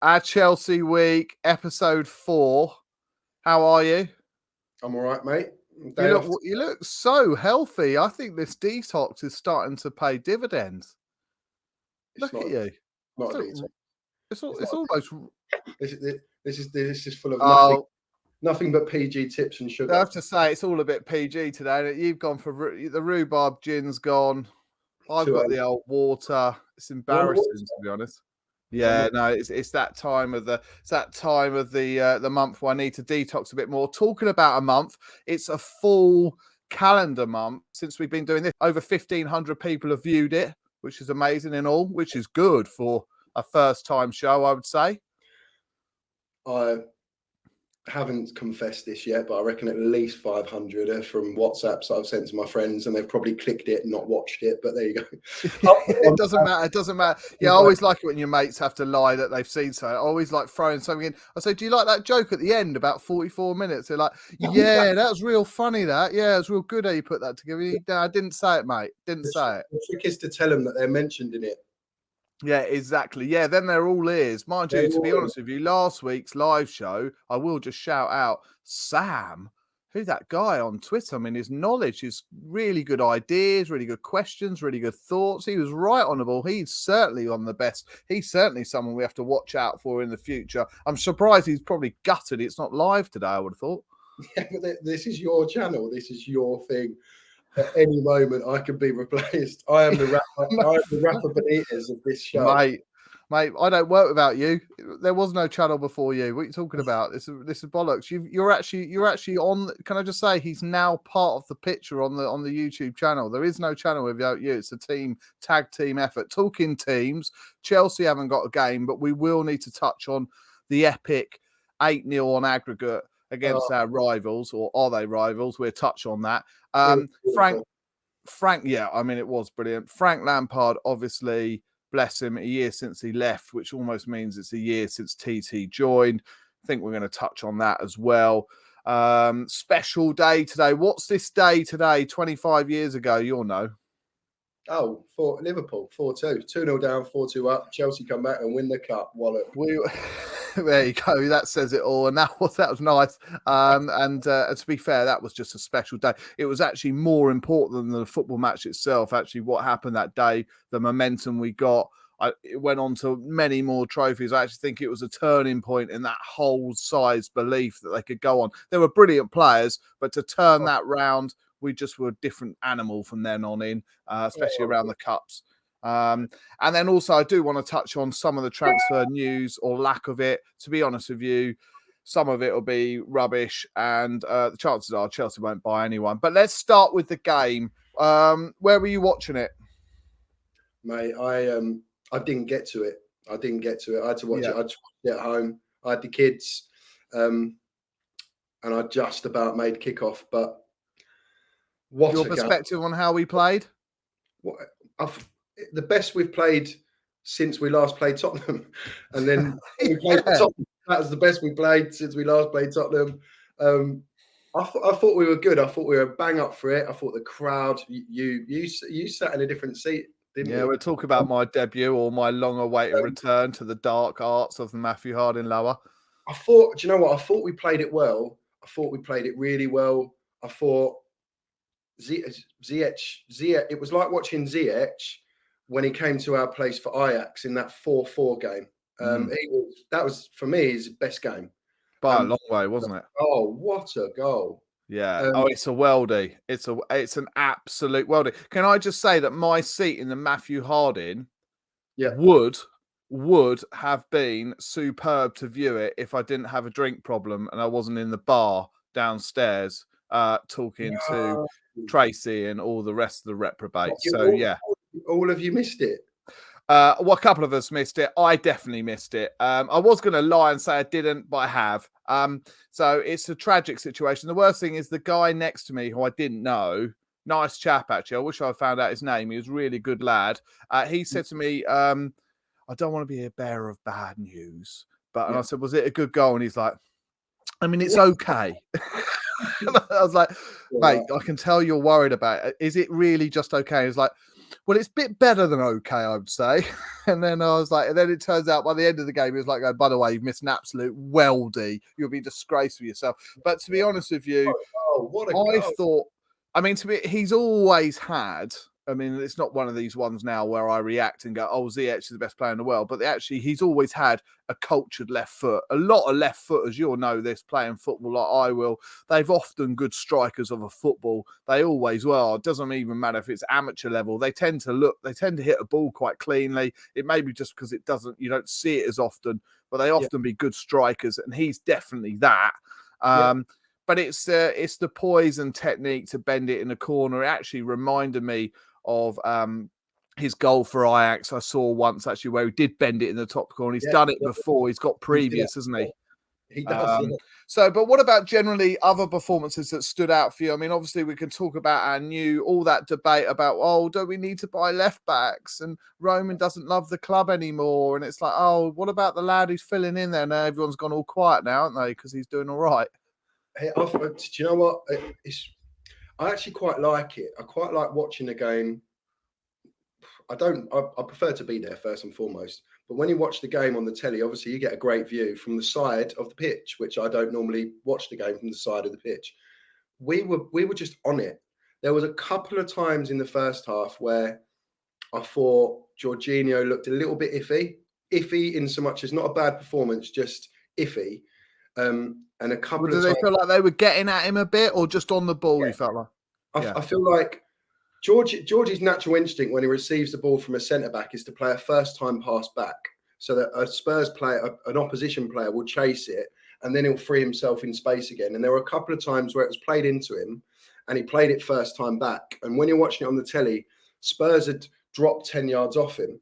Our Chelsea week, episode 4. How are you? I'm all right, mate. You look so healthy. I think this detox is starting to pay dividends. Look at you. Not a detox. It's almost. This is full of nothing but PG tips and sugar. I have to say, it's all a bit PG today. You've gone for the rhubarb gin's gone. I've got the old water. It's embarrassing, to be honest. Yeah, no, it's that time of the month where I need to detox a bit more. Talking about a month, it's a full calendar month since we've been doing this. Over 1,500 people have viewed it, which is amazing in all, which is good for a first-time show, I would say. I haven't confessed this yet, but I reckon at least 500 are from WhatsApps I've sent to my friends, and they've probably clicked it and not watched it, but there you go. It doesn't matter. Yeah, I always like it when your mates have to lie that they've seen something. I always like throwing something in. I say, do you like that joke at the end about 44 minutes? They're like, yeah, that was real funny, that. Yeah, it was real good how you put that together. No, I didn't say it, mate. Didn't say it. The trick is to tell them that they're mentioned in it. Yeah, exactly. Yeah, then they're all ears. Mind you, to be honest with you, last week's live show, I will just shout out Sam, who's that guy on Twitter. I mean, his knowledge is really good ideas, really good questions, really good thoughts. He was right on the ball. He's certainly on the best. He's certainly someone we have to watch out for in the future. I'm surprised he's probably gutted it's not live today, I would have thought. Yeah, but this is your channel. This is your thing. At any moment, I could be replaced. I am the rapper Benitez of this show. Mate, I don't work without you. There was no channel before you. What are you talking about? This is bollocks. You're actually on. Can I just say he's now part of the picture on the YouTube channel. There is no channel without you. It's a tag team effort. Talking teams, Chelsea haven't got a game, but we will need to touch on the epic 8-0 on aggregate against our rivals, or are they rivals? We'll touch on that. Frank, yeah, I mean, it was brilliant. Frank Lampard, obviously, bless him, a year since he left, which almost means it's a year since TT joined. I think we're going to touch on that as well. Special day today. What's this day today? 25 years ago, you'll know. Oh, for Liverpool, 4-2. 2-0 down, 4-2 up. Chelsea come back and win the cup. Wallop. There you go. That says it all. And that was nice. And to be fair, that was just a special day. It was actually more important than the football match itself. Actually, what happened that day, the momentum we got, it went on to many more trophies. I actually think it was a turning point in that whole side's belief that they could go on. They were brilliant players, but to turn that round, we just were a different animal from then on in, especially around the cups. And then also I do want to touch on some of the transfer news or lack of it. To be honest with you, some of it will be rubbish, and the chances are Chelsea won't buy anyone. But let's start with the game. Where were you watching it? Mate, I didn't get to it. I had to watch it. I just watched it at home. I had the kids, and I just about made kickoff. But your perspective on how we played? The best we've played since we last played Tottenham, and then we played Tottenham. That was the best we played since we last played Tottenham. I thought we were good. I thought we were bang up for it. I thought the crowd. You sat in a different seat, didn't you? Yeah, we'll talk about my debut or my long-awaited return to the dark arts of the Matthew Harding lower. Do you know what? I thought we played it well. I thought we played it really well. I thought Ziyech. It was like watching Ziyech when he came to our place for Ajax in that 4-4 game. That was for me his best game. By a long way, wasn't it? Oh, what a goal! Yeah. It's a worldie. It's an absolute worldie. Can I just say that my seat in the Matthew Harding would have been superb to view it if I didn't have a drink problem and I wasn't in the bar downstairs talking to Tracy and all the rest of the reprobates. All of you missed it. Well, a couple of us missed it. I definitely missed it. I was going to lie and say I didn't, but I have. So it's a tragic situation. The worst thing is the guy next to me who I didn't know, nice chap, actually. I wish I found out his name. He was a really good lad. He said to me, I don't want to be a bearer of bad news. And I said, was it a good goal? And he's like, I mean, it's okay. I was like, mate, I can tell you're worried about it. Is it really just okay? He's like, well, it's a bit better than okay, I would say. And then I was like, and then it turns out by the end of the game, he was like, oh, by the way, you've missed an absolute weldy. You'll be disgraced with yourself. But to be honest with you, Oh, what a I goal! thought, I mean, to me, he's always had. I mean, it's not one of these ones now where I react and go, "Oh, Ziyech is the best player in the world," but actually, he's always had a cultured left foot. A lot of left footers, you'll know this, playing football like I will. They've often good strikers of a football. They always will. It doesn't even matter if it's amateur level. They tend to hit a ball quite cleanly. It may be just because you don't see it as often, but they often be good strikers, and he's definitely that. But it's the poise and technique to bend it in a corner. It actually reminded me of his goal for Ajax. I saw once actually where he did bend it in the top corner. He's done it before. He's got previous, hasn't he? He does. So, but what about generally other performances that stood out for you? I mean, obviously we can talk about all that debate about, oh, don't we need to buy left backs? And Roman doesn't love the club anymore. And it's like, oh, what about the lad who's filling in there? Now everyone's gone all quiet now, aren't they? Because he's doing all right. Hey, do you know what? I actually quite like it. I quite like watching the game. I prefer to be there first and foremost. But when you watch the game on the telly, obviously you get a great view from the side of the pitch, which I don't normally watch the game from the side of the pitch. We were just on it. There was a couple of times in the first half where I thought Jorginho looked a little bit iffy in so much as not a bad performance, just iffy. And a couple of times, they feel like they were getting at him a bit, or just on the ball? You felt like I feel like George's natural instinct when he receives the ball from a centre back is to play a first time pass back, so that a Spurs player, an opposition player, will chase it and then he'll free himself in space again. And there were a couple of times where it was played into him, and he played it first time back. And when you're watching it on the telly, Spurs had dropped 10 yards off him,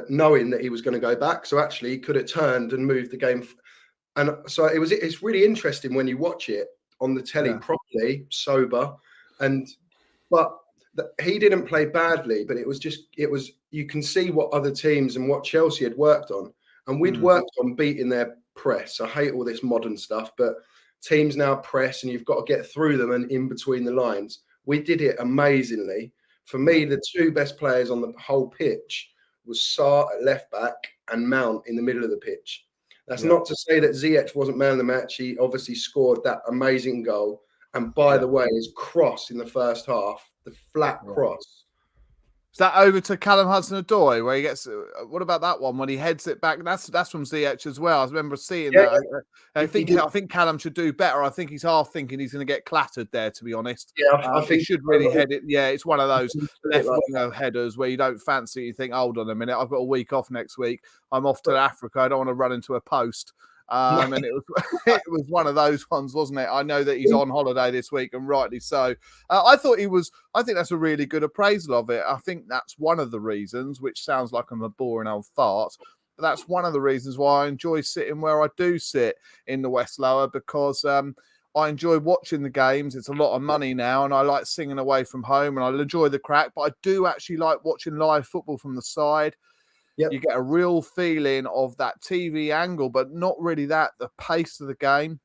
knowing that he was going to go back. So actually, he could have turned and moved the game. And so it's really interesting when you watch it on the telly properly, sober, but he didn't play badly, but it was you can see what other teams and what Chelsea had worked on. And we'd worked on beating their press. I hate all this modern stuff, but teams now press and you've got to get through them and in between the lines. We did it amazingly. For me, the two best players on the whole pitch was Sarr at left back and Mount in the middle of the pitch. That's not to say that Ziyech wasn't man of the match. He obviously scored that amazing goal. And by the way, his cross in the first half, the flat cross. Is that over to Callum Hudson-Odoi where he gets? What about that one when he heads it back? That's from Ziyech as well. I remember seeing that. I think Callum should do better. I think he's half thinking he's going to get clattered there. To be honest, I think he should really head it. Yeah, it's one of those left winger headers where you don't fancy. You think, hold on a minute, I've got a week off next week. I'm off to Africa. I don't want to run into a post. And it was one of those ones, wasn't it? I know that he's on holiday this week, and rightly so. I think that's a really good appraisal of it. I think that's one of the reasons, which sounds like I'm a boring old fart, but that's one of the reasons why I enjoy sitting where I do sit in the West Lower, because I enjoy watching the games. It's a lot of money now, and I like singing away from home, and I enjoy the crack, but I do actually like watching live football from the side. Yep. You get a real feeling of that TV angle, but not really the pace of the game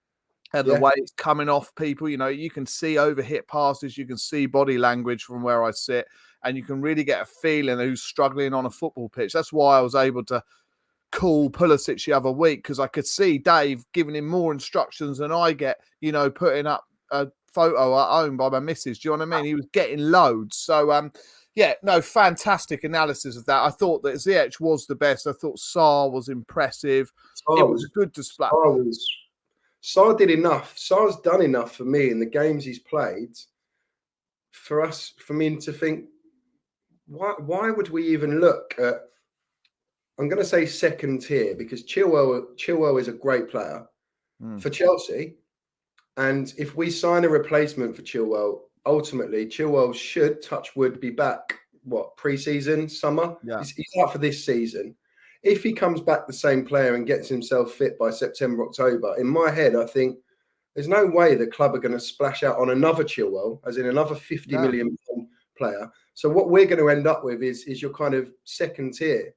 and the way it's coming off people. You know, you can see overhit passes, you can see body language from where I sit, and you can really get a feeling who's struggling on a football pitch. That's why I was able to call Pulisic the other week, because I could see Dave giving him more instructions than I get, putting up a photo at home by my missus. Do you know what I mean? He was getting loads. So, fantastic analysis of that. I thought that Ziyech was the best. I thought Sarr was impressive. It was a good display. Sarr did enough. Sarr's done enough for me in the games he's played for me to think, why would we even look at, I'm going to say second tier, because Chilwell is a great player for Chelsea. And if we sign a replacement for Chilwell, ultimately, Chilwell should, touch wood, be back, pre-season, summer? Yeah. He's out for this season. If he comes back the same player and gets himself fit by September, October, in my head, I think there's no way the club are going to splash out on another Chilwell, as in another 50 million player. So what we're going to end up with is your kind of second tier.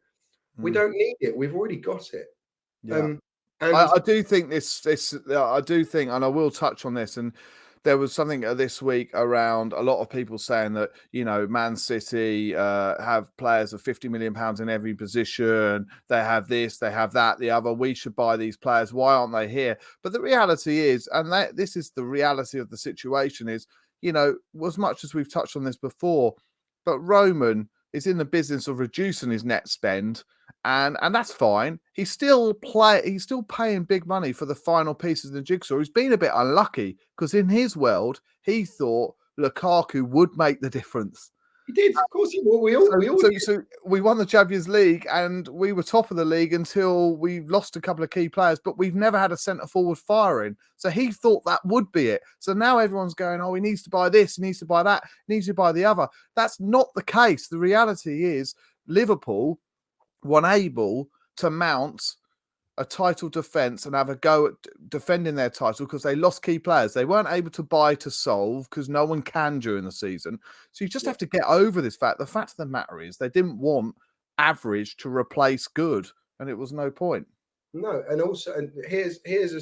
We don't need it. We've already got it. Yeah. I do think I do think, and I will touch on this, and there was something this week around a lot of people saying that, Man City have players of £50 million in every position. They have this, they have that, the other. We should buy these players. Why aren't they here? But the reality is, and this is the reality of the situation is, as much as we've touched on this before, but Roman is in the business of reducing his net spend. And that's fine. He's still paying big money for the final pieces of the jigsaw. He's been a bit unlucky because in his world, he thought Lukaku would make the difference. He did, of course. We all did. So we won the Champions League and we were top of the league until we lost a couple of key players, but we've never had a centre forward firing. So he thought that would be it. So now everyone's going, oh, he needs to buy this, he needs to buy that, he needs to buy the other. That's not the case. The reality is Liverpool were unable to mount a title defence and have a go at defending their title because they lost key players. They weren't able to buy to solve because no one can during the season. So you just have to get over this fact. The fact of the matter is they didn't want average to replace good, and it was no point. No, and also, and here's a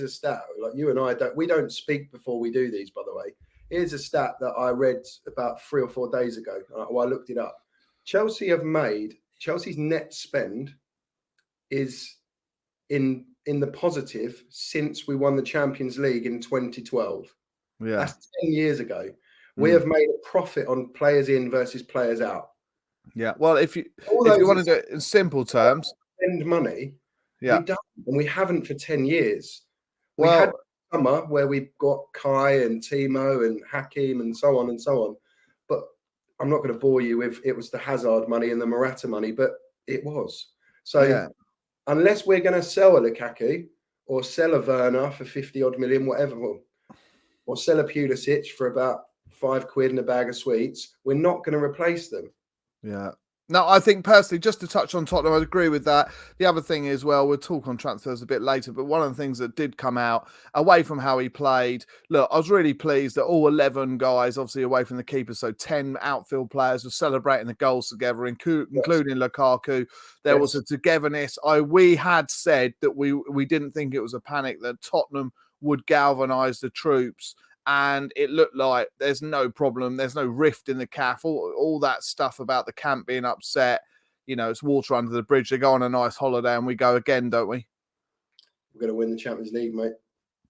stat. Like you and I don't speak before we do these. By the way, here's a stat that I read about 3 or 4 days ago. I looked it up. Chelsea's net spend is in the positive since we won the Champions League in 2012. Yeah, that's 10 years ago. We have made a profit on players in versus players out. Yeah, well, if you want to do it in simple terms, spend money. Yeah, we don't, and we haven't for 10 years. Well, we had a summer where we got Kai and Timo and Hakim and so on and so on. But I'm not going to bore you with it was the Hazard money and the Morata money, but it was. So unless we're going to sell a Lukaku or sell a Werner for 50 odd million, whatever, or sell a Pulisic for about £5 and a bag of sweets, we're not going to replace them. Yeah. No, I think personally, just to touch on Tottenham, I'd agree with that. The other thing is, well, we'll talk on transfers a bit later, but one of the things that did come out, away from how he played, look, I was really pleased that all 11 guys, obviously away from the keeper, so 10 outfield players were celebrating the goals together, including Lukaku. There was a togetherness. We had said that we didn't think it was a panic, that Tottenham would galvanise the troops. And it looked like there's no problem. There's no rift in the CAF. All that stuff about the camp being upset. It's water under the bridge. They go on a nice holiday and we go again, don't we? We're going to win the Champions League, mate.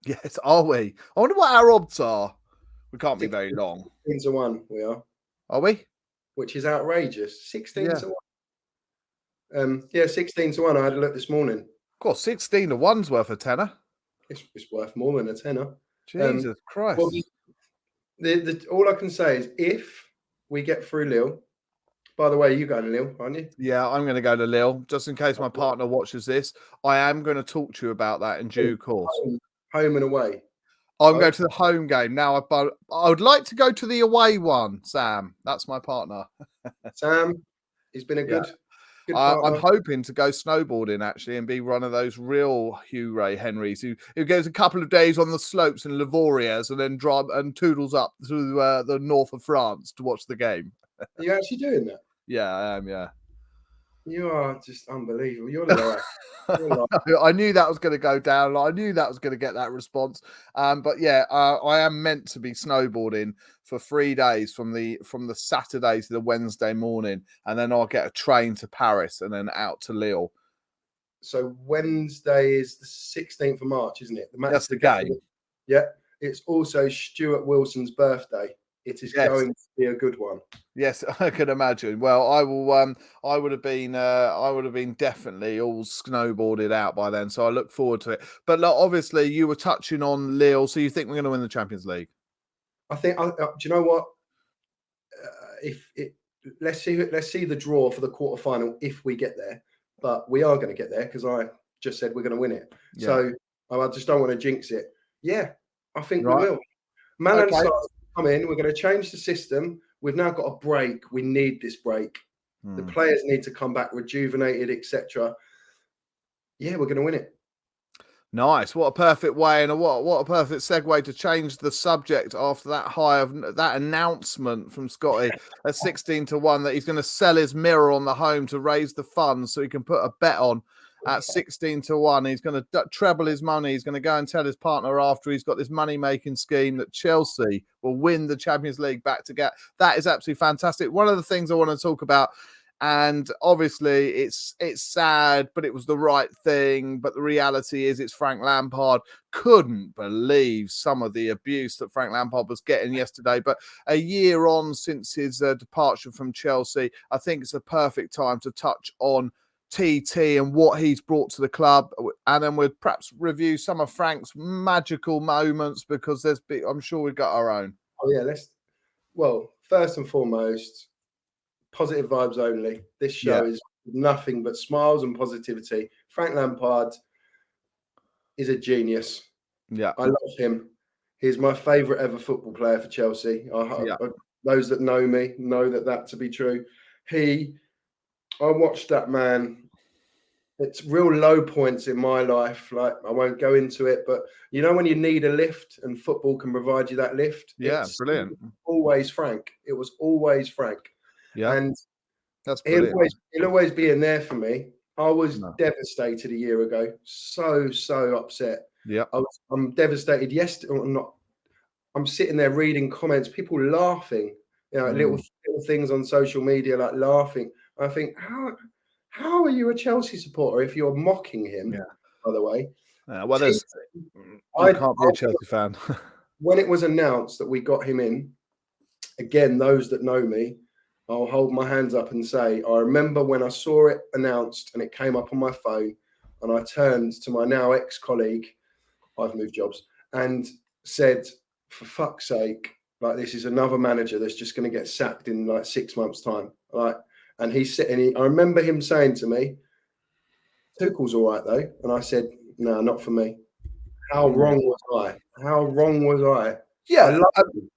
Yes, are we? I wonder what our odds are. We can't be very long. 16-1, we are. Are we? Which is outrageous. 16-1. 16-1. I had a look this morning. Of course, 16-1's worth a tenner. It's worth more than a tenner. Jesus Christ. Well, all I can say is if we get through Lille, by the way, you going to Lille, aren't you? Yeah, I'm going to go to Lille. Just in case my partner watches this, I am going to talk to you about that in due course. Home and away. I'm going to the home game. Now, I would like to go to the away one, Sam. That's my partner. Sam, he's been a good I'm hoping to go snowboarding, actually, and be one of those real Hugh Ray Henrys who goes a couple of days on the slopes in Lavorias and then toodles up through the north of France to watch the game. Are you actually doing that? Yeah, I am, yeah. You are just unbelievable. You're I knew that was going to go down. I knew that was going to get that response. But yeah, I am meant to be snowboarding for 3 days from the Saturday to the Wednesday morning, and then I'll get a train to Paris and then out to Lille. So Wednesday is the 16th of March, isn't it? That's the game. Yeah. It's also Stuart Wilson's birthday. It is going to be a good one. Yes, I can imagine. Well, I will. I would have been definitely all snowboarded out by then. So I look forward to it. But look, obviously, you were touching on Lille. So you think we're going to win the Champions League? I think. Do you know what? Let's see the draw for the quarterfinal if we get there. But we are going to get there because I just said we're going to win it. Yeah. So I just don't want to jinx it. Yeah, I think we will. Malan starts come in. We're going to change the system. We've now got a break. We need this break. The players need to come back rejuvenated, etc. Yeah, we're going to win it. Nice. What a perfect way and what a perfect segue to change the subject after that that announcement from Scotty at 16-1 that he's going to sell his mirror on the home to raise the funds so he can put a bet on. at 16-1. He's going to treble his money. He's going to go and tell his partner after he's got this money-making scheme that Chelsea will win the Champions League back to get. That is absolutely fantastic. One of the things I want to talk about, and obviously it's sad, but it was the right thing. But the reality is it's Frank Lampard. Couldn't believe some of the abuse that Frank Lampard was getting yesterday. But a year on since his departure from Chelsea, I think it's a perfect time to touch on TT and what he's brought to the club. And then we'll perhaps review some of Frank's magical moments, because I'm sure we've got our own. Oh, yeah. Well, first and foremost, positive vibes only. This show is nothing but smiles and positivity. Frank Lampard is a genius. Yeah, I love him. He's my favourite ever football player for Chelsea. Those that know me know that to be true. I watched that man. It's real low points in my life. Like, I won't go into it, but you know when you need a lift and football can provide you that lift? Yeah, brilliant. Always Frank. It was always Frank. Yeah, and that's brilliant. He'll always be in there for me. I was devastated a year ago. So upset. Yeah, I'm devastated yesterday. I'm sitting there reading comments, people laughing, little things on social media, like laughing. I think, how are you a Chelsea supporter if you're mocking him? Yeah. By the way, well, you can't be a Chelsea fan. When it was announced that we got him in, again, those that know me, I'll hold my hands up and say, I remember when I saw it announced and it came up on my phone, and I turned to my now ex-colleague, I've moved jobs, and said, for fuck's sake, like, this is another manager that's just going to get sacked in like 6 months' time. Like, and he's sitting, I remember him saying to me, Tuchel's all right though. And I said, no, not for me. How wrong was I? How wrong was I? Yeah. I love him.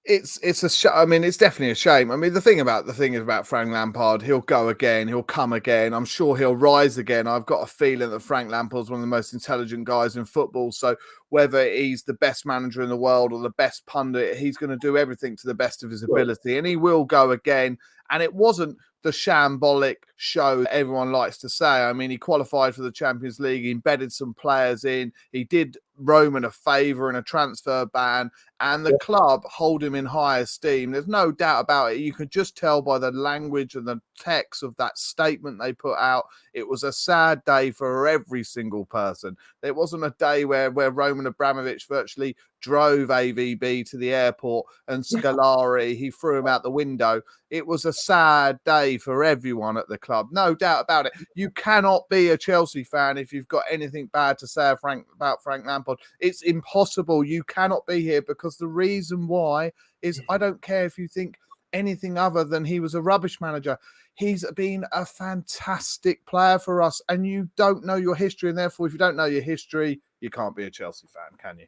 It's I mean, it's definitely a shame. I mean, the thing is about Frank Lampard, he'll go again, he'll come again. I'm sure he'll rise again. I've got a feeling that Frank Lampard's one of the most intelligent guys in football. So whether he's the best manager in the world or the best pundit, he's going to do everything to the best of his ability, and he will go again. And it wasn't the shambolic show that everyone likes to say. I mean, he qualified for the Champions League, he embedded some players in, he did Roman a favour in a transfer ban, and the club hold him in high esteem. There's no doubt about it. You could just tell by the language and the text of that statement they put out. It was a sad day for every single person. It wasn't a day where Roman Abramovich virtually drove AVB to the airport and Scolari, he threw him out the window. It was a sad day for everyone at the club. No doubt about it. You cannot be a Chelsea fan if you've got anything bad to say about Frank Lampard. It's impossible. You cannot be here, because the reason why is, I don't care if you think anything other than he was a rubbish manager. He's been a fantastic player for us, and you don't know your history, and therefore if you don't know your history, you can't be a Chelsea fan, can you?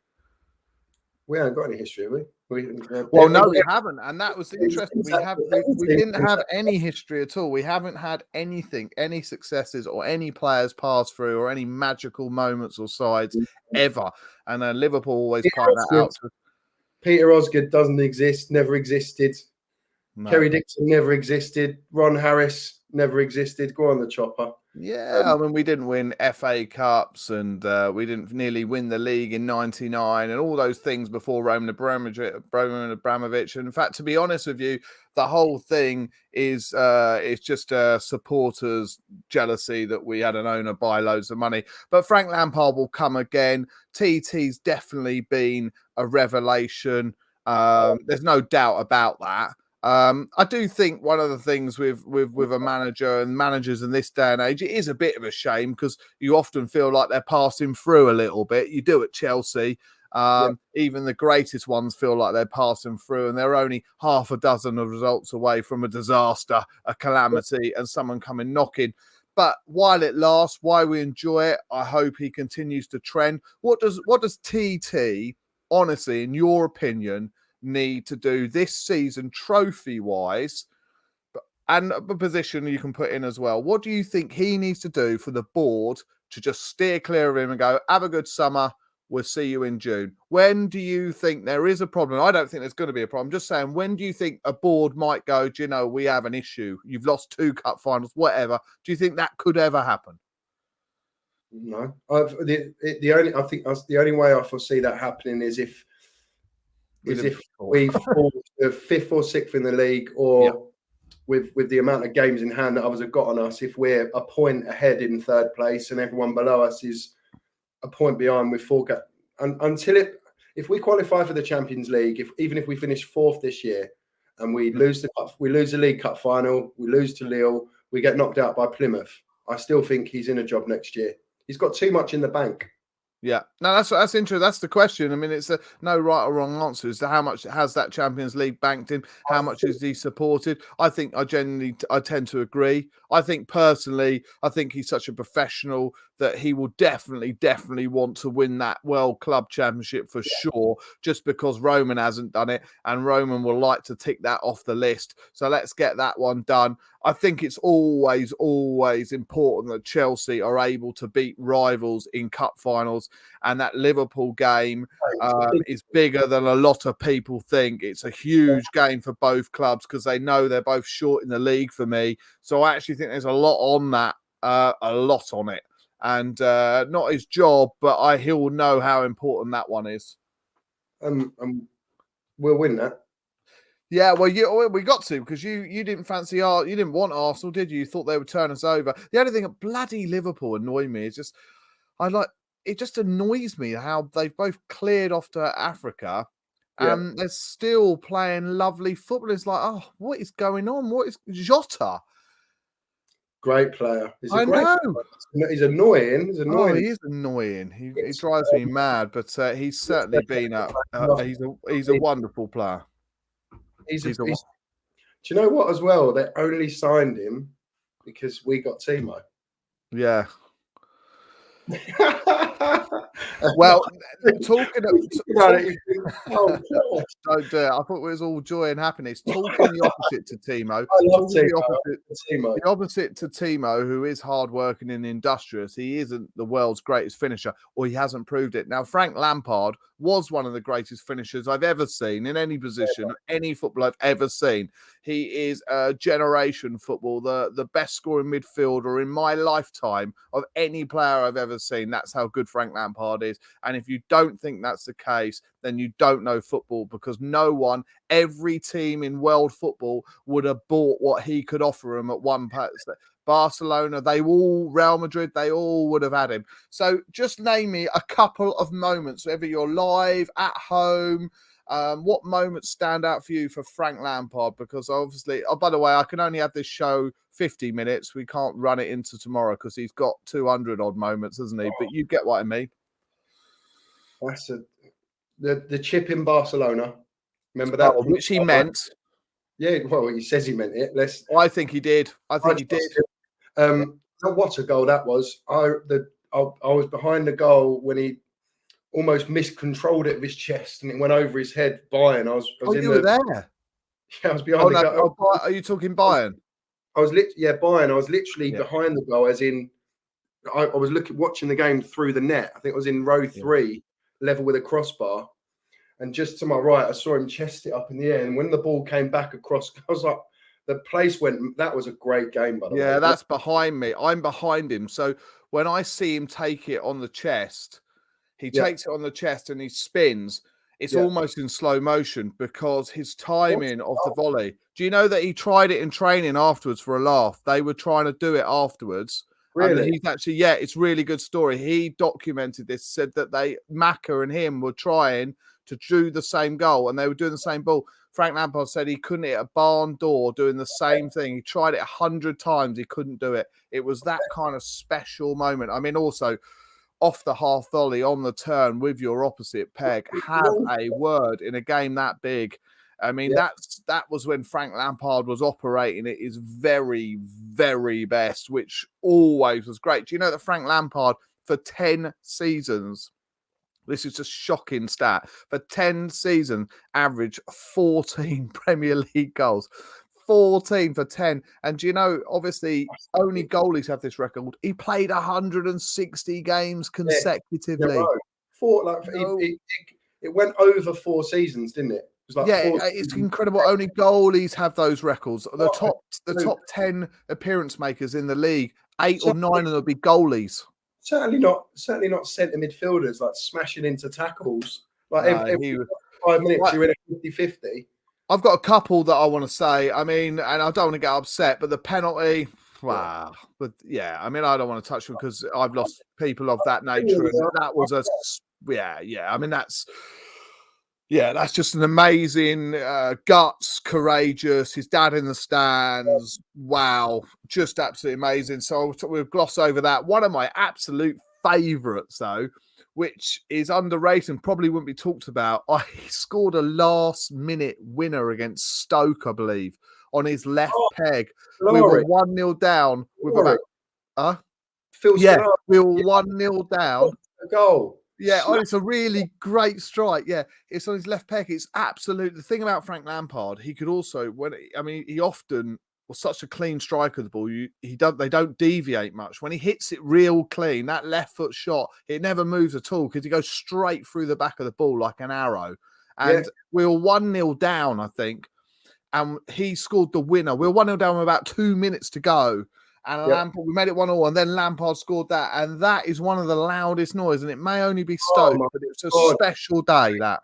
We haven't got any history, have we? Well, no, we haven't, and that was interesting. We didn't have any history at all. We haven't had anything, any successes or any players pass through or any magical moments or sides ever. And Liverpool always point that out. Peter Osgood doesn't exist, never existed. No. Kerry Dixon never existed. Ron Harris never existed. Go on the chopper. Yeah, I mean, we didn't win FA Cups, and we didn't nearly win the league in '99 and all those things before Roman Abramovich. And in fact, to be honest with you, the whole thing is just supporters' jealousy that we had an owner buy loads of money. But Frank Lampard will come again. TT's definitely been a revelation. There's no doubt about that. I do think one of the things with a manager and managers in this day and age, it is a bit of a shame, because you often feel like they're passing through a little bit. You do at Chelsea. Even the greatest ones feel like they're passing through, and they're only half a dozen of results away from a disaster, a calamity, and someone coming knocking. But while it lasts, while we enjoy it, I hope he continues to trend. What does TT, honestly, in your opinion, need to do this season trophy wise, and the position you can put in as well? What do you think he needs to do for the board to just steer clear of him and go, have a good summer, we'll see you in June? When do you think there is a problem? I don't think there's going to be a problem. Just saying, when do you think a board might go, do you know, we have an issue, you've lost 2 cup finals, whatever? Do you think that could ever happen? No, the only way I foresee that happening is if we fall to fifth or sixth in the league, or with the amount of games in hand that others have got on us, if we're a point ahead in third place and everyone below us is a point behind with four games, if we qualify for the Champions League, even if we finish fourth this year and we lose the League Cup final, we lose to Lille, we get knocked out by Plymouth, I still think he's in a job next year. He's got too much in the bank. Yeah, no, that's interesting. That's the question. I mean, it's no right or wrong answer as to how much has that Champions League banked him. How much is he supported? I think I tend to agree. I think personally, I think he's such a professional that he will definitely want to win that World Club Championship for sure. Just because Roman hasn't done it, and Roman will like to tick that off the list. So let's get that one done. I think it's always important that Chelsea are able to beat rivals in cup finals, and that Liverpool game is bigger than a lot of people think. It's a huge game for both clubs because they know they're both short in the league for me. So I actually think there's a lot on that, a lot on it. And not his job, but he'll know how important that one is. We'll win that. Yeah, well, we got to, because you didn't fancy you didn't want Arsenal, did you? You thought they would turn us over. The only thing that bloody Liverpool annoyed me is just it just annoys me how they've both cleared off to Africa and they're still playing lovely football. It's like, oh, what is going on? What is Jota? Great player. He's know. He's annoying. He's annoying. Oh, he is annoying. He drives me mad, but he's certainly been he's a wonderful player. Do you know what as well? They only signed him because we got Timo. Yeah. Well, talking about it, don't do it. I thought it was all joy and happiness. Talking the opposite to Timo. I love Timo. The opposite to Timo, who is hardworking and industrious. He isn't the world's greatest finisher, or he hasn't proved it. Now, Frank Lampard was one of the greatest finishers I've ever seen in any position, any football I've ever seen. He is a generation football, the best scoring midfielder in my lifetime of any player I've ever seen. That's how good Frank Lampard is. And if you don't think that's the case, then you don't know football, because every team in world football would have bought what he could offer them at one place. Barcelona, Real Madrid, they all would have had him. So just name me a couple of moments, whether you're live, at home, what moments stand out for you for Frank Lampard? Because obviously, by the way, I can only have this show 50 minutes. We can't run it into tomorrow because he's got 200 odd moments, hasn't he? But you get what I mean. That's the chip in Barcelona. Remember that? Which he meant. Yeah, well, he says he meant it. I think he did. He did. What a goal that was! I was behind the goal when he almost miscontrolled it with his chest and it went over his head. Bayern. You were there. Yeah, I was behind the goal. Are you talking Bayern? Bayern. I was literally behind the goal, as in I was watching the game through the net. I think I was in row 3, level with a crossbar. And just to my right, I saw him chest it up in the air. And when the ball came back across, I was like, the place went. That was a great game, by the way. Yeah, that's behind me. I'm behind him. So when I see him take it on the chest, he takes it on the chest and he spins. It's almost in slow motion because his timing of the volley. Do you know that he tried it in training afterwards for a laugh? They were trying to do it afterwards. Really? And he's actually, it's a really good story. He documented this, said that Maka and him were trying to do the same goal and they were doing the same ball. Frank Lampard said he couldn't hit a barn door doing the same thing. He tried it 100 times. He couldn't do it. It was that kind of special moment. I mean, also off the half volley on the turn with your opposite peg, have a word in a game that big. I mean, that was when Frank Lampard was operating at his very, very best, which always was great. Do you know that Frank Lampard for 10 seasons, this is just shocking stat, for 10 seasons, averaged 14 Premier League goals. 14 for 10. And do you know, obviously, only goalies have this record. He played 160 games consecutively. It went over 4 seasons, didn't it? It was like it's incredible. Only goalies have those records. The top 10 appearance makers in the league, 8 or 9 of them will be goalies. Certainly not centre midfielders like smashing into tackles. Like No, every he. 5 minutes Right, you're in a 50-50. I've got a couple that I want to say. I mean, and I don't want to get upset, but the penalty, Yeah. wow. But yeah, I mean, I don't want to touch them because I've lost people of that nature, and that was yeah. I mean, that's just an amazing guts, courageous. His dad in the stands, wow, just absolutely amazing. So we'll gloss over that. One of my absolute favourites, though, which is underrated and probably wouldn't be talked about. He scored a last-minute winner against Stoke, I believe, on his left peg. We were Scolari. 1-0 down with about Phil yeah, Scolari. we were 1-0 down. A goal. Yeah, it's a really great strike. Yeah, it's on his left peg. It's absolute. The thing about Frank Lampard, he could also he often was such a clean striker of the ball. They don't deviate much. When he hits it real clean, that left foot shot, it never moves at all because he goes straight through the back of the ball like an arrow. And we were 1-0 down, I think, and he scored the winner. We were 1-0 down with about 2 minutes to go. And Lampard, we made it 1-1, and then Lampard scored that. And that is one of the loudest noises. And it may only be Stoke, but it's a special day, that.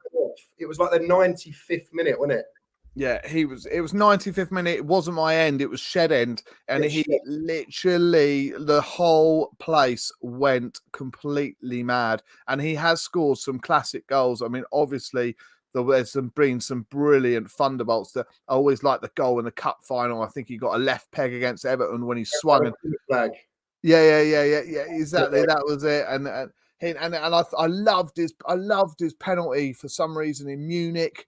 It was like the 95th minute, wasn't it? Yeah, it was 95th minute. It wasn't my end, it was Shed end. And he literally, the whole place went completely mad. And he has scored some classic goals. I mean, obviously, there's been some brilliant thunderbolts. That I always like the goal in the cup final. I think he got a left peg against Everton when he swung. Flag. Yeah. Exactly, that was it. And I loved his penalty for some reason in Munich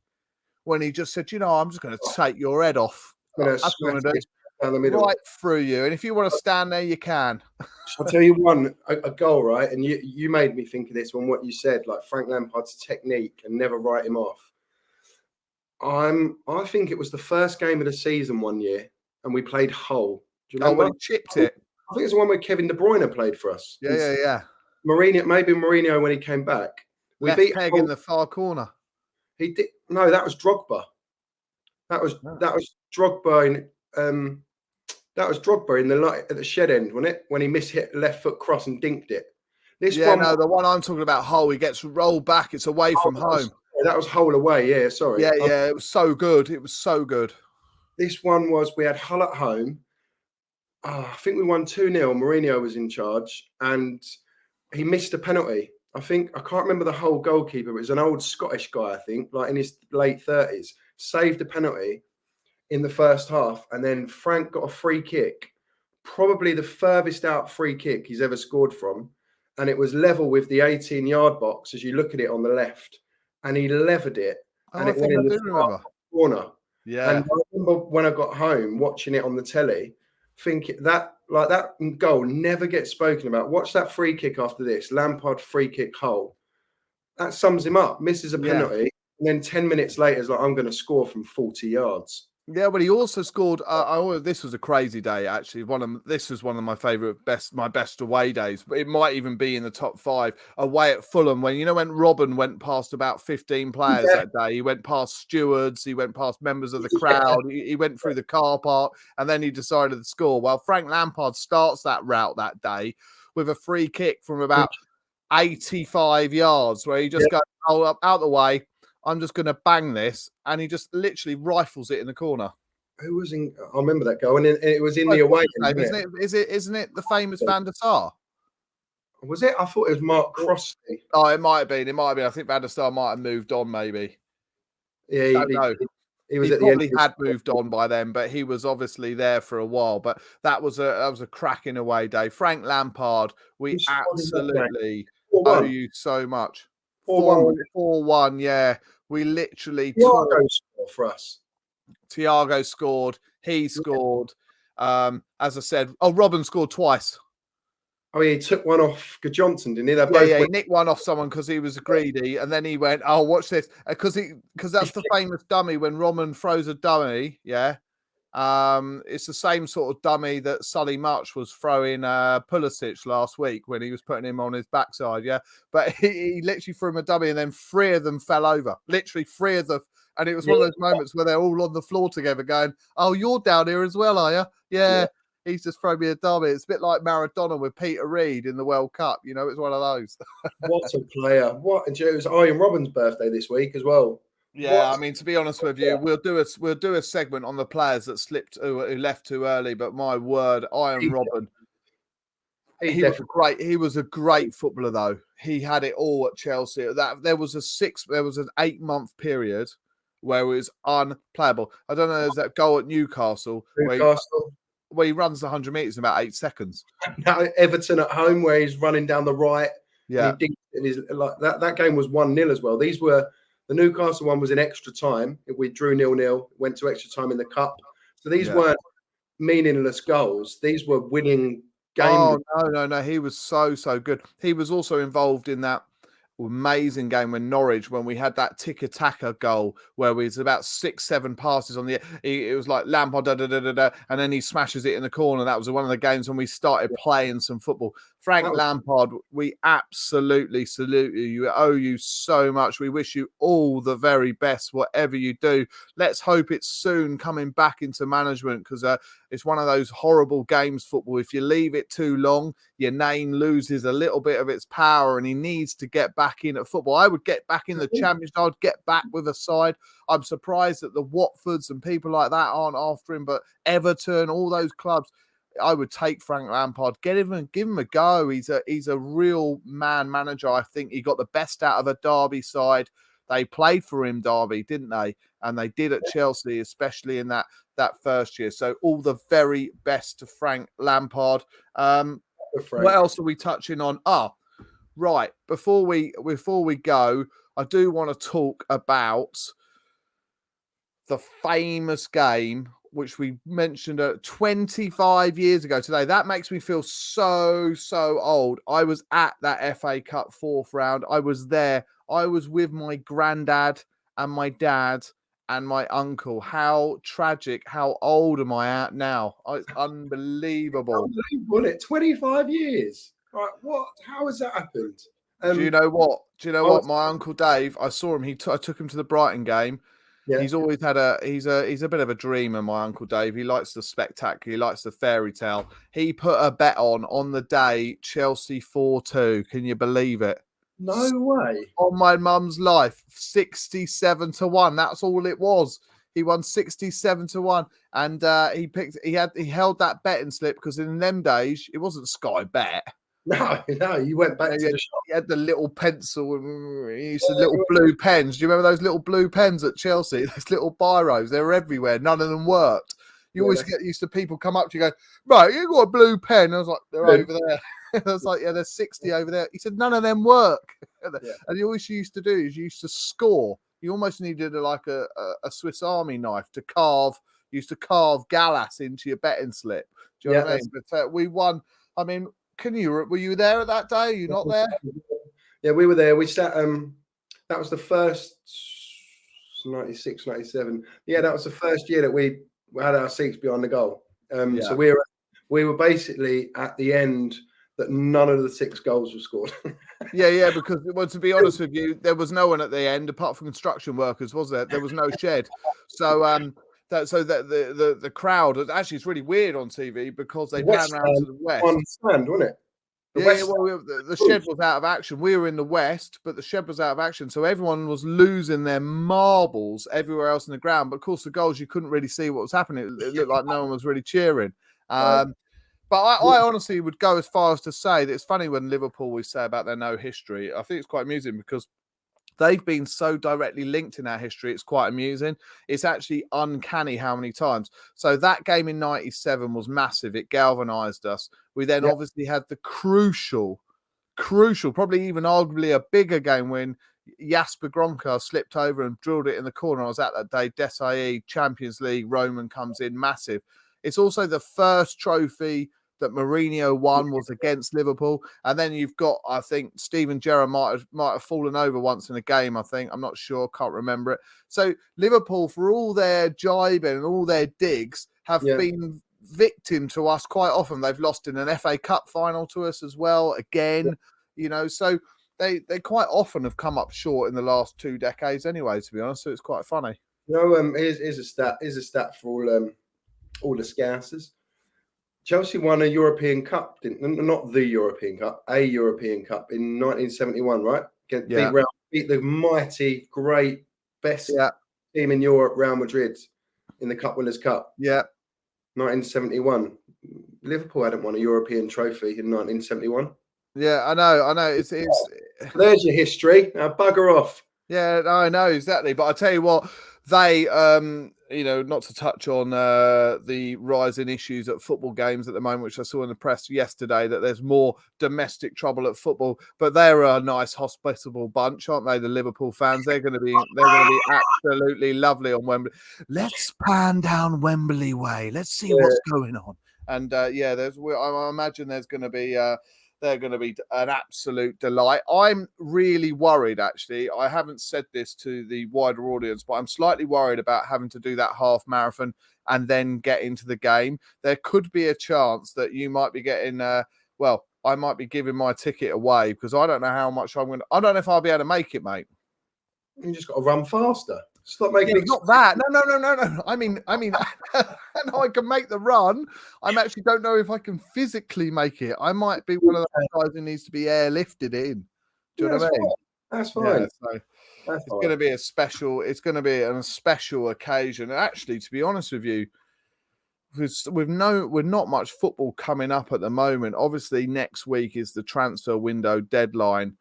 when he just said, I'm just going to take your head off. That's what I'm going to do. Right through you. And if you want to stand there, you can. I'll tell you a goal, right? And you made me think of this on what you said, like Frank Lampard's technique and never write him off. I think it was the first game of the season one year, and we played Hull. Do you remember? When he chipped it. I think it's the one where Kevin De Bruyne played for us. Yeah. Mourinho when he came back. We beat peg Hull in the far corner. He did. No, that was Drogba. That was Drogba in that was Drogba in at the Shed end, wasn't it? When he mishit left foot cross and dinked it. The one I'm talking about, Hull, he gets rolled back. It's away from home. That was Hull away. Yeah, sorry. Yeah. It was so good. This one was, we had Hull at home. I think we won 2-0. Mourinho was in charge, and he missed a penalty. I can't remember the whole goalkeeper, but it was an old Scottish guy, I think, like in his late 30s, saved a penalty in the first half. And then Frank got a free kick, probably the furthest out free kick he's ever scored from. And it was level with the 18-yard box as you look at it on the left. And he levered it. And it went in the corner. Yeah. And I remember when I got home watching it on the telly, thinking that goal never gets spoken about. Watch that free kick after this. Lampard free kick Hull. That sums him up. Misses a penalty. And then 10 minutes later, is like, I'm going to score from 40 yards. Yeah, but he also scored. This was a crazy day, actually. This was one of my favourite, my best away days. But it might even be in the top 5. Away at Fulham, when Robben went past about 15 players that day. He went past stewards. He went past members of the crowd. He went through the car park, and then he decided to score. Well, Frank Lampard starts that route that day with a free kick from about 85 yards, where he just goes out the way. I'm just going to bang this, and he just literally rifles it in the corner. Who was in? I remember that goal, and it was in the away game, isn't it the famous Van der Sar? Was it? I thought it was Mark Crossley. Oh, it might have been. I think Van der Sar might have moved on, maybe. Yeah, he was at the end. Had moved on by then, but he was obviously there for a while. But that was a cracking away day. Frank Lampard, we absolutely owe you so much. 4-1, yeah. We literally Thiago scored for us. Thiago scored. He scored. As I said, Robben scored twice. Oh, yeah, he took one off Johnson, didn't he? He nicked one off someone because he was greedy, and then he went, "Oh, watch this," because that's the famous dummy when Roman throws a dummy. Yeah, it's the same sort of dummy that Solly March was throwing Pulisic last week when he was putting him on his backside. Yeah, but he literally threw him a dummy, and then 3 of them fell over. Literally 3 of them, and it was one of those moments where they're all on the floor together, going, "Oh, you're down here as well, are you?" Yeah. He's just thrown me a derby. It's a bit like Maradona with Peter Reid in the World Cup. You know, it's one of those. What a player! What, and it was Ian Robin's birthday this week as well. Yeah, I mean, to be honest with you, we'll do a segment on the players that slipped who left too early. But my word, Ian Robin, he was a great footballer though. He had it all at Chelsea. That there was an 8-month period where it was unplayable. I don't know, there's that goal at Newcastle where he runs the 100 meters in about 8 seconds. Now Everton at home where he's running down the right. Yeah, and like that game was 1-0 as well. These were the Newcastle one was in extra time. We drew 0-0, went to extra time in the cup. So these weren't meaningless goals. These were winning games. Oh no, he was so good. He was also involved in that amazing game when Norwich, when we had that tiki-taka goal where we was about 6-7 passes on the it was like Lampard and then he smashes it in the corner. That was one of the games when we started playing some football. Frank Lampard, we absolutely salute you. You owe you so much. We wish you all the very best, whatever you do. Let's hope it's soon coming back into management, because it's one of those horrible games, football. If you leave it too long, your name loses a little bit of its power, and he needs to get back in at football. I would get back in the Championship. I'd get back with a side. I'm surprised that the Watfords and people like that aren't after him, but Everton, all those clubs, I would take Frank Lampard, get him and give him a go. He's a real man manager. I think he got the best out of a Derby side. They played for him, Derby, didn't they? And they did at Chelsea, especially in that first year. So all the very best to Frank Lampard. What else are we touching on? Right. Before we go, I do want to talk about the famous game which we mentioned 25 years ago today. That makes me feel so old. I was at that FA Cup 4th round. I was there. I was with my granddad and my dad and my uncle. How tragic. How old am I at now? It's unbelievable. Unbelievable, it? 25 years. Right, what? How has that happened? Do you know what? My Uncle Dave, I saw him. I took him to the Brighton game. Yeah. He's always had he's a bit of a dreamer, my Uncle Dave. He likes the spectacular. He likes the fairy tale. He put a bet on the day Chelsea 4-2. Can you believe it? No way. On my mum's life, 67-1. That's all it was. He won 67-1, and he held that betting slip because in them days it wasn't Sky Bet. No, you went back to the shop. He had the little pencil and he used the little blue pens. Do you remember those little blue pens at Chelsea? Those little biros, they were everywhere. None of them worked. You always get used to people come up to you and go, right, you got a blue pen. I was like, they're over there. I was like, yeah, there's 60 over there. He said, none of them work. And all you used to do is you used to score. You almost needed a Swiss Army knife to carve. You used to carve Gallas into your betting slip. Do you know what I mean? But we won. I mean, were you there at that day? Are you not there? Yeah, we were there. We sat, that was the first 96, 97. Yeah, that was the first year that we had our seats behind the goal. So we were basically at the end that none of the 6 goals were scored. yeah, because, well, to be honest with you, there was no one at the end apart from construction workers, was there? There was no shed. So the crowd, actually, it's really weird on TV because they pan around to the west. On stand, wasn't it? The shed was out of action. We were in the west, but the shed was out of action. So everyone was losing their marbles everywhere else in the ground. But of course, the goals, you couldn't really see what was happening. It looked like no one was really cheering. But I honestly would go as far as to say that it's funny when Liverpool we say about their no history. I think it's quite amusing because they've been so directly linked in our history. It's quite amusing. It's actually uncanny how many times. So that game in 97 was massive. It galvanized us. We then obviously had the crucial, probably even arguably a bigger game when Jasper Gronka slipped over and drilled it in the corner. I was at that day. Desailly, Champions League, Roman comes in, massive. It's also the first trophy that Mourinho won was against Liverpool. And then you've got, I think, Steven Gerrard might have fallen over once in a game, I think. I'm not sure, can't remember it. So Liverpool, for all their jibing and all their digs, have been victim to us quite often. They've lost in an FA Cup final to us as well, again, you know, so they quite often have come up short in the last 2 decades anyway, to be honest. So it's quite funny. You know, here's a stat for all the Scousers. Chelsea won a European Cup, not the European Cup, a European Cup in 1971, right? Yeah. Beat the mighty, great, best Yeah. team in Europe, Real Madrid, in the Cup Winners' Cup, Yeah. 1971. Liverpool hadn't won a European trophy in 1971. Yeah, I know. It's There's your history. Now bugger off. Yeah, I know exactly. But I tell you what, they, not to touch on the rising issues at football games at the moment, which I saw in the press yesterday, that there's more domestic trouble at football. But they're a nice, hospitable bunch, aren't they? The Liverpool fans, they're going to be absolutely lovely on Wembley. Let's pan down Wembley Way. Let's see what's going on. And I imagine there's going to be. They're going to be an absolute delight. I'm really worried, actually. I haven't said this to the wider audience, but I'm slightly worried about having to do that half marathon and then get into the game. There could be a chance that you might be getting, I might be giving my ticket away because I don't know how much I don't know if I'll be able to make it, mate. You just got to run faster. Stop making not that. No. I mean, and I can make the run. I actually don't know if I can physically make it. I might be one of those guys who needs to be airlifted in. Do you know what I mean? That's fine. Yeah, so it's going to be a special. It's going to be a special occasion. And actually, to be honest with you, with not much football coming up at the moment. Obviously, next week is the transfer window deadline.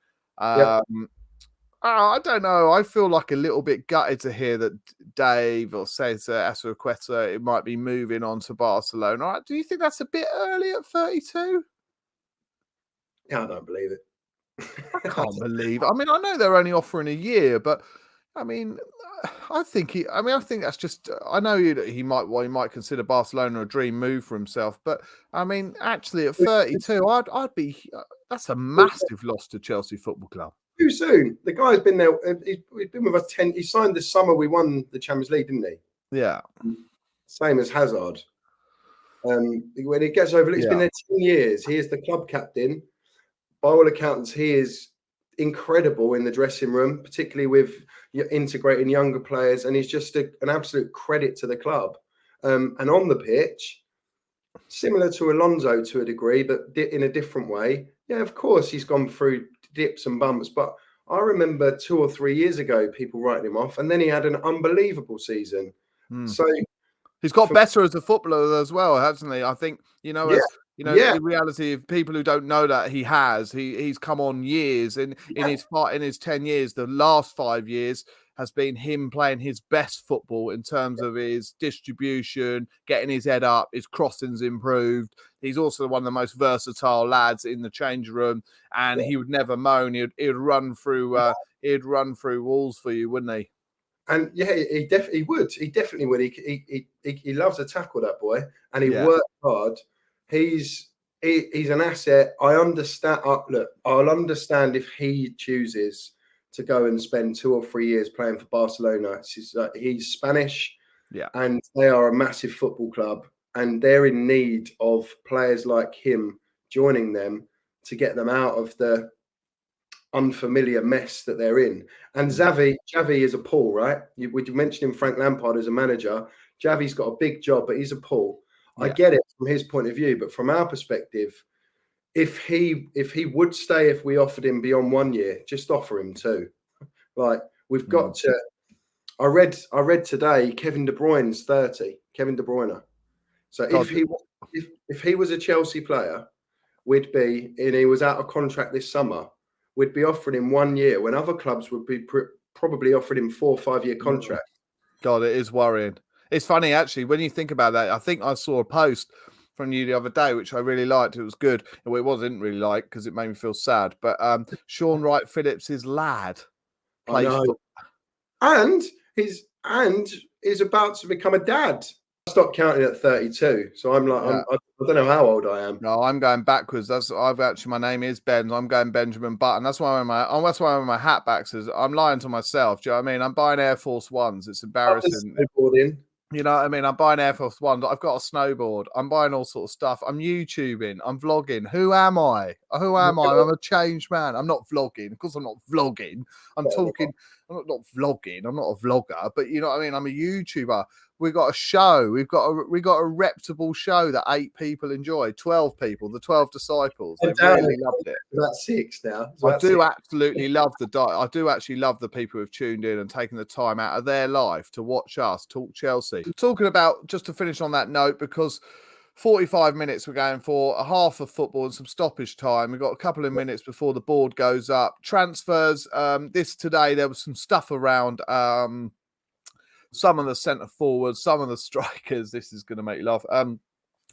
I don't know. I feel like a little bit gutted to hear that Dave or Cesar Azpilicueta, it might be moving on to Barcelona. Do you think that's a bit early at 32? Yeah, I don't believe it. I can't believe it. I mean, I know they're only offering a year, but I mean, I think that's just. I know he might consider Barcelona a dream move for himself, but I mean, actually, at 32, I'd be. That's a massive loss to Chelsea Football Club. Too soon. The guy's been there. He's been with us 10. He signed this summer. We won the Champions League, didn't he? Yeah. Same as Hazard. When he gets over, he's been there 10 years. He is the club captain. By all accounts, he is incredible in the dressing room, particularly with integrating younger players. And he's just an absolute credit to the club. And on the pitch, similar to Alonso to a degree, but in a different way. Yeah, of course, he's gone through dips and bumps, but I remember 2 or 3 years ago people writing him off, and then he had an unbelievable season. So he's got better as a footballer as well, hasn't he? I think in reality, of people who don't know that he's come on years in his 10 years. The last 5 years has been him playing his best football in terms of his distribution, getting his head up, his crossing's improved. He's also one of the most versatile lads in the change room, and he would never moan. He'd run through walls for you, wouldn't he? And yeah, he definitely would. He definitely would. He loves a tackle, that boy, and he worked hard. He's an asset. I understand. Look, I'll understand if he chooses to go and spend 2 or 3 years playing for Barcelona. He's Spanish, and they are a massive football club, and they're in need of players like him joining them to get them out of the unfamiliar mess that they're in. And Xavi is a Paul, right? You mentioned Frank Lampard as a manager. Xavi's got a big job, but he's a Paul. I get it from his point of view, but from our perspective, if he would stay, if we offered him beyond 1 year, just offer him 2. Like, we've got to. I read today Kevin De Bruyne's 30. Kevin De Bruyne. So if he was a Chelsea player, and he was out of contract this summer, we'd be offering him 1 year when other clubs would be probably offering him 4 or 5 year contract. God, it is worrying. It's funny, actually, when you think about that. I think I saw a post from you the other day, which I really liked. It was good. Well, it wasn't really like because it made me feel sad. But Sean Wright Phillips' lad plays football. And is about to become a dad. I stopped counting at 32. So I'm like, I don't know how old I am. No, I'm going backwards. My name is Ben. I'm going Benjamin Button. That's why I'm wearing my hat back. Says I'm lying to myself. Do you know what I mean? I'm buying Air Force Ones. It's embarrassing. You know what I mean? I'm buying Air Force Ones. I've got a snowboard. I'm buying all sorts of stuff. I'm YouTubing. I'm vlogging. Who am I? Who am I? I'm a changed man. I'm not vlogging. Of course, I'm not vlogging. I'm talking. I'm not vlogging. I'm not a vlogger. But you know what I mean. I'm a YouTuber. We've got a show. We've got a reputable show that 8 people enjoy. 12 people. The 12 disciples. They really loved it. That's 6 now. I do absolutely love I do actually love the people who've tuned in and taken the time out of their life to watch us talk Chelsea. Talking about, just to finish on that note, because 45 minutes we're going for, a half of football and some stoppage time. We've got a couple of minutes before the board goes up. Transfers. Today there was some stuff around some of the centre forwards, some of the strikers. This is going to make you laugh.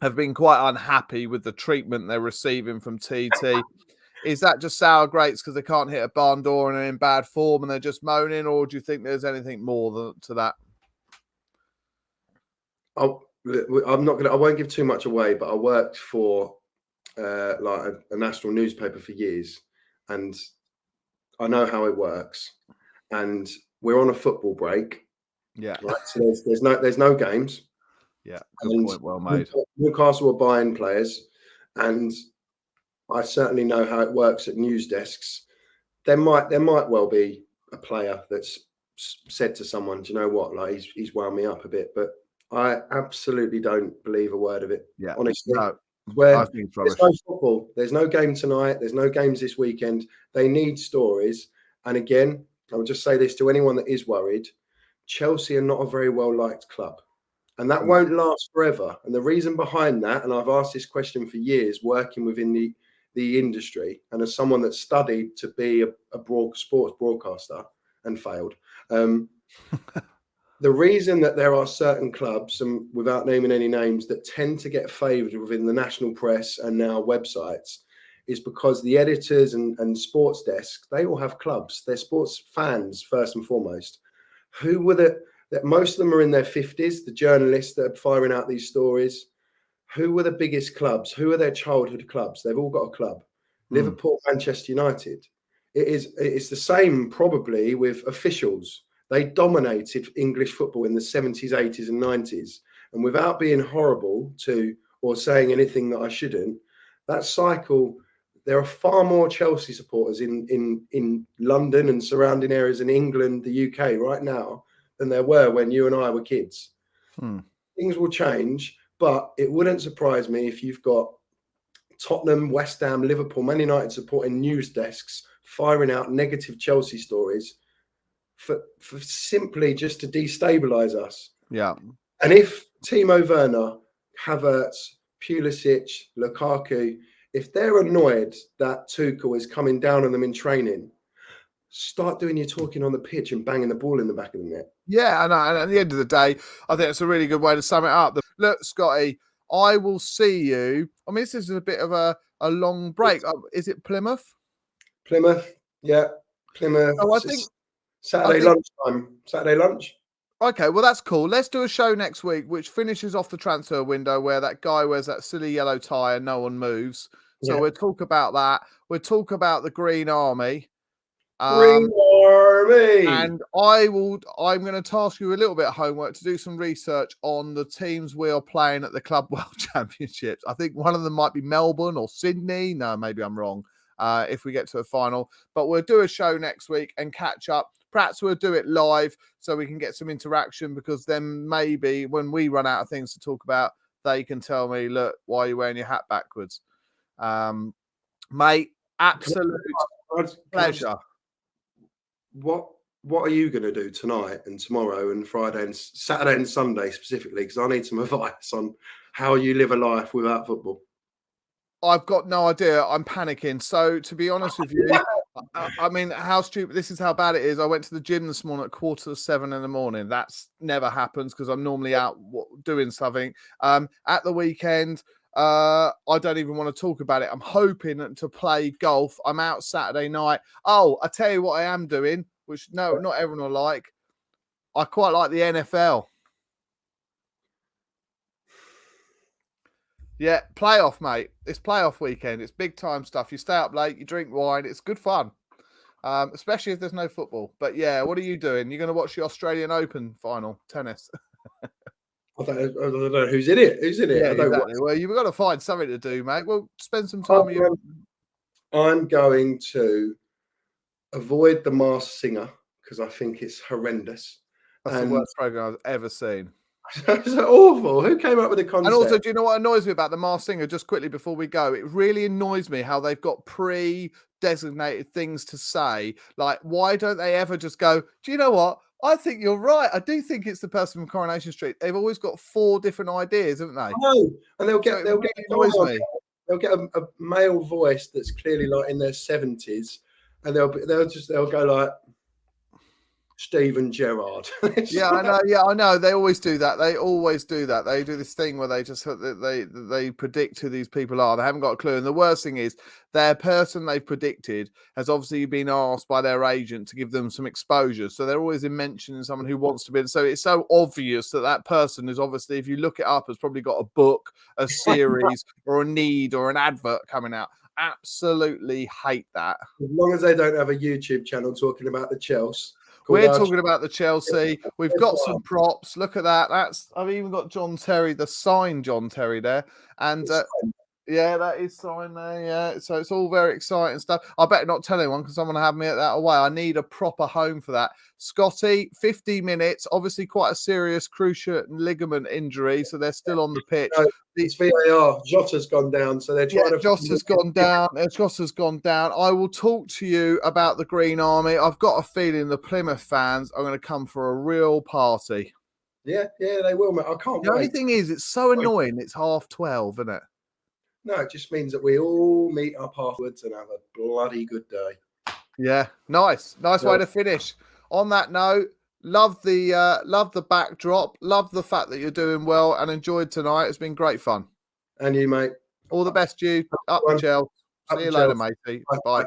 Have been quite unhappy with the treatment they're receiving from TT. Is that just sour grapes because they can't hit a barn door and are in bad form and they're just moaning, or do you think there's anything more to that? I won't give too much away, but I worked for like a national newspaper for years, and I know how it works. And we're on a football break. Yeah. Right. So there's no games. Yeah. Good point. Well made. Newcastle are buying players, and I certainly know how it works at news desks. There might well be a player that's said to someone, "Do you know what? Like he's wound me up a bit," but I absolutely don't believe a word of it. Yeah. Honestly. No. Where there's no football, there's no game tonight, there's no games this weekend. They need stories. And again, I would just say this to anyone that is worried: Chelsea are not a very well liked club, and that won't last forever. And the reason behind that, and I've asked this question for years, working within the industry, and as someone that studied to be a sports broadcaster and failed. The reason that there are certain clubs, and without naming any names, that tend to get favoured within the national press and now websites is because the editors and sports desks, they all have clubs. They're sports fans, first and foremost. Who were that most of them are in their 50s, the journalists that are firing out these stories. Who were the biggest clubs? Who are their childhood clubs? They've all got a club. Liverpool, Manchester United. It's the same probably with officials. They dominated English football in the 70s, 80s, and 90s. And without being horrible or saying anything that I shouldn't, that cycle, there are far more Chelsea supporters in London and surrounding areas in England, the UK right now than there were when you and I were kids. Things will change, but it wouldn't surprise me if you've got Tottenham, West Ham, Liverpool, Man United supporting news desks firing out negative Chelsea stories for simply just to destabilise us. Yeah. And if Timo Werner, Havertz, Pulisic, Lukaku, if they're annoyed that Tuchel is coming down on them in training, start doing your talking on the pitch and banging the ball in the back of the net. Yeah, and at the end of the day, I think it's a really good way to sum it up. Look, Scotty, I will see you. I mean, this is a bit of a long break. Is it Plymouth? Plymouth, yeah. Plymouth. Oh, I think Saturday lunchtime. Saturday lunch. Okay, well, that's cool. Let's do a show next week, which finishes off the transfer window where that guy wears that silly yellow tie and no one moves. So we'll talk about that. We'll talk about the Green Army. Green Army. And I'm going to task you a little bit of homework to do some research on the teams we are playing at the Club World Championships. I think one of them might be Melbourne or Sydney. No, maybe I'm wrong. If we get to a final, but we'll do a show next week and catch up. Perhaps we'll do it live so we can get some interaction, because then maybe when we run out of things to talk about, they can tell me, look, why are you wearing your hat backwards? Mate, absolute pleasure. What are you going to do tonight and tomorrow and Friday and Saturday and Sunday specifically? Because I need some advice on how you live a life without football. I've got no idea. I'm panicking. So to be honest with you, I mean, how stupid. This is how bad it is. I went to the gym this morning at 6:45 in the morning. That's never happens because I'm normally out doing something. At the weekend, I don't even want to talk about it. I'm hoping to play golf. I'm out Saturday night. Oh, I tell you what I am doing, which not everyone will like. I quite like the NFL. Yeah, playoff, mate. It's playoff weekend. It's big time stuff. You stay up late, you drink wine. It's good fun, especially if there's no football. But yeah, what are you doing? You're going to watch the Australian Open final tennis? I don't know who's in it. Who's in it? Yeah, exactly. Well, you've got to find something to do, mate. Well, spend some time with your I'm going to avoid The Masked Singer because I think it's horrendous. That's the And worst program I've ever seen. it's awful. Who came up with the And also, concept? do you know what annoys me about the Masked Singer? Just quickly before we go, it really annoys me how they've got pre-designated things to say. Like, why don't they ever just go? Do you know what? I think you're right. I do think it's the person from Coronation Street. They've always got 4 different ideas, haven't they? I know, and they'll So get it they'll get really a guy annoys on me. there, they'll get a male voice that's clearly like in their 70s, and they'll go like Stephen Gerrard. Yeah, I know. Yeah, I know. They always do that. They always do that. They do this thing where they just they predict who these people are. They haven't got a clue. And the worst thing is, their person they've predicted has obviously been asked by their agent to give them some exposure. So they're always mentioning someone who wants to be. So it's so obvious that that person is obviously, if you look it up, has probably got a book, a series, or a need, or an advert coming out. Absolutely hate that. As long as they don't have a YouTube channel talking about the Chelsea. We're talking about the Chelsea. We've got some props. Look at that. I've even got John Terry, the signed John Terry there. And yeah, that is signed there. Yeah. So it's all very exciting stuff. I better not tell anyone because someone will have me at that away. I need a proper home for that. Scotty, 50 minutes. Obviously, quite a serious cruciate ligament injury. So they're still on the pitch. No, it's VAR. Jota's gone down. So they're trying to. Jota's gone down. Jota's gone down. I will talk to you about the Green Army. I've got a feeling the Plymouth fans are going to come for a real party. Yeah, they will, mate. I can't The only wait. thing is, it's so annoying. It's 12:30, isn't it? No, it just means that we all meet up afterwards and have a bloody good day. Yeah, nice way to finish. On that note, love the backdrop, love the fact that you're doing well, and enjoyed tonight. It's been great fun. And you, mate. All the best, you. Up the Chelsea. See you later, matey. Bye.